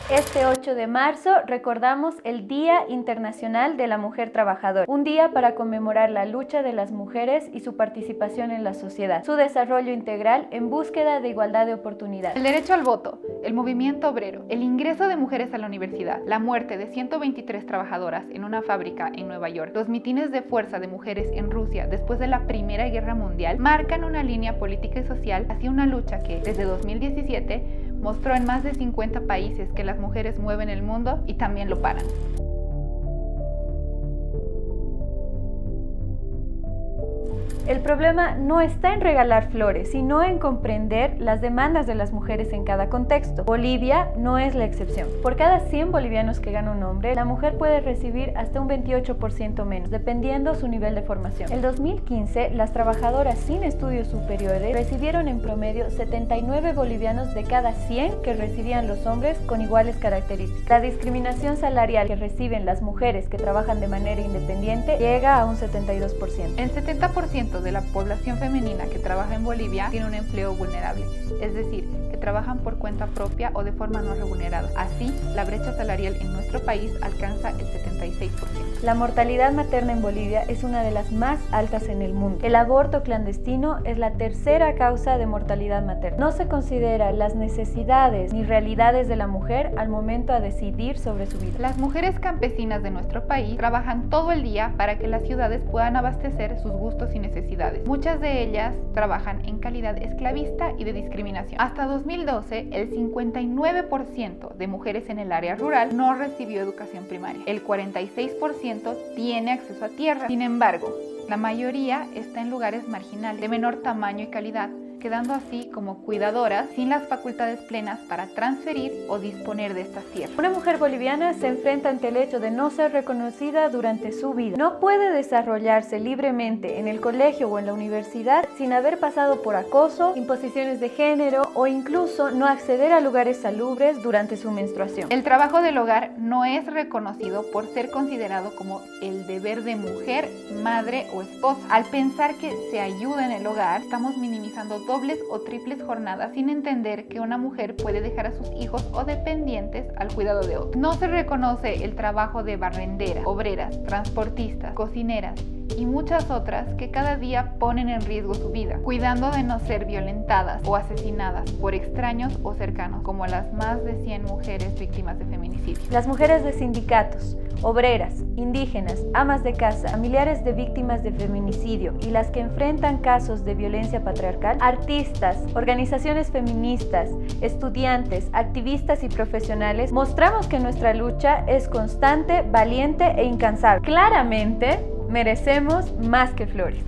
Este 8 de marzo recordamos el Día Internacional de la Mujer Trabajadora, un día para conmemorar la lucha de las mujeres y su participación en la sociedad, su desarrollo integral en búsqueda de igualdad de oportunidades. El derecho al voto, el movimiento obrero, el ingreso de mujeres a la universidad, la muerte de 123 trabajadoras en una fábrica en Nueva York, los mitines de fuerza de mujeres en Rusia después de la Primera Guerra Mundial marcan una línea política y social hacia una lucha que, desde 2017, mostró en más de 50 países que las mujeres mueven el mundo y también lo paran. El problema no está en regalar flores, sino en comprender las demandas de las mujeres en cada contexto. Bolivia no es la excepción. Por cada 100 bolivianos que gana un hombre, la mujer puede recibir hasta un 28% menos, dependiendo su nivel de formación. En 2015, las trabajadoras sin estudios superiores recibieron en promedio 79 bolivianos de cada 100 que recibían los hombres con iguales características. La discriminación salarial que reciben las mujeres que trabajan de manera independiente llega a un 72%. El 70% de la población femenina que trabaja en Bolivia tiene un empleo vulnerable, es decir, que trabajan por cuenta propia o de forma no remunerada. Así, la brecha salarial en nuestro país alcanza el 76%. La mortalidad materna en Bolivia es una de las más altas en el mundo. El aborto clandestino es la tercera causa de mortalidad materna. No se considera las necesidades ni realidades de la mujer al momento de decidir sobre su vida. Las mujeres campesinas de nuestro país trabajan todo el día para que las ciudades puedan abastecer sus gustos y necesidades. Muchas de ellas trabajan en calidad esclavista y de discriminación. Hasta 2012, el 59% de mujeres en el área rural no recibió educación primaria. El 46% tiene acceso a tierra. Sin embargo, la mayoría está en lugares marginales, de menor tamaño y calidad, quedando así como cuidadoras sin las facultades plenas para transferir o disponer de estas tierras. Una mujer boliviana se enfrenta ante el hecho de no ser reconocida durante su vida. No puede desarrollarse libremente en el colegio o en la universidad sin haber pasado por acoso, imposiciones de género o incluso no acceder a lugares salubres durante su menstruación. El trabajo del hogar no es reconocido por ser considerado como el deber de mujer, madre o esposa. Al pensar que se ayuda en el hogar, estamos minimizando dobles o triples jornadas sin entender que una mujer puede dejar a sus hijos o dependientes al cuidado de otros. No se reconoce el trabajo de barrenderas, obreras, transportistas, cocineras y muchas otras que cada día ponen en riesgo su vida, cuidando de no ser violentadas o asesinadas por extraños o cercanos, como las más de 100 mujeres víctimas de feminicidio. Las mujeres de sindicatos, obreras, indígenas, amas de casa, familiares de víctimas de feminicidio y las que enfrentan casos de violencia patriarcal, artistas, organizaciones feministas, estudiantes, activistas y profesionales, mostramos que nuestra lucha es constante, valiente e incansable. Claramente, merecemos más que flores.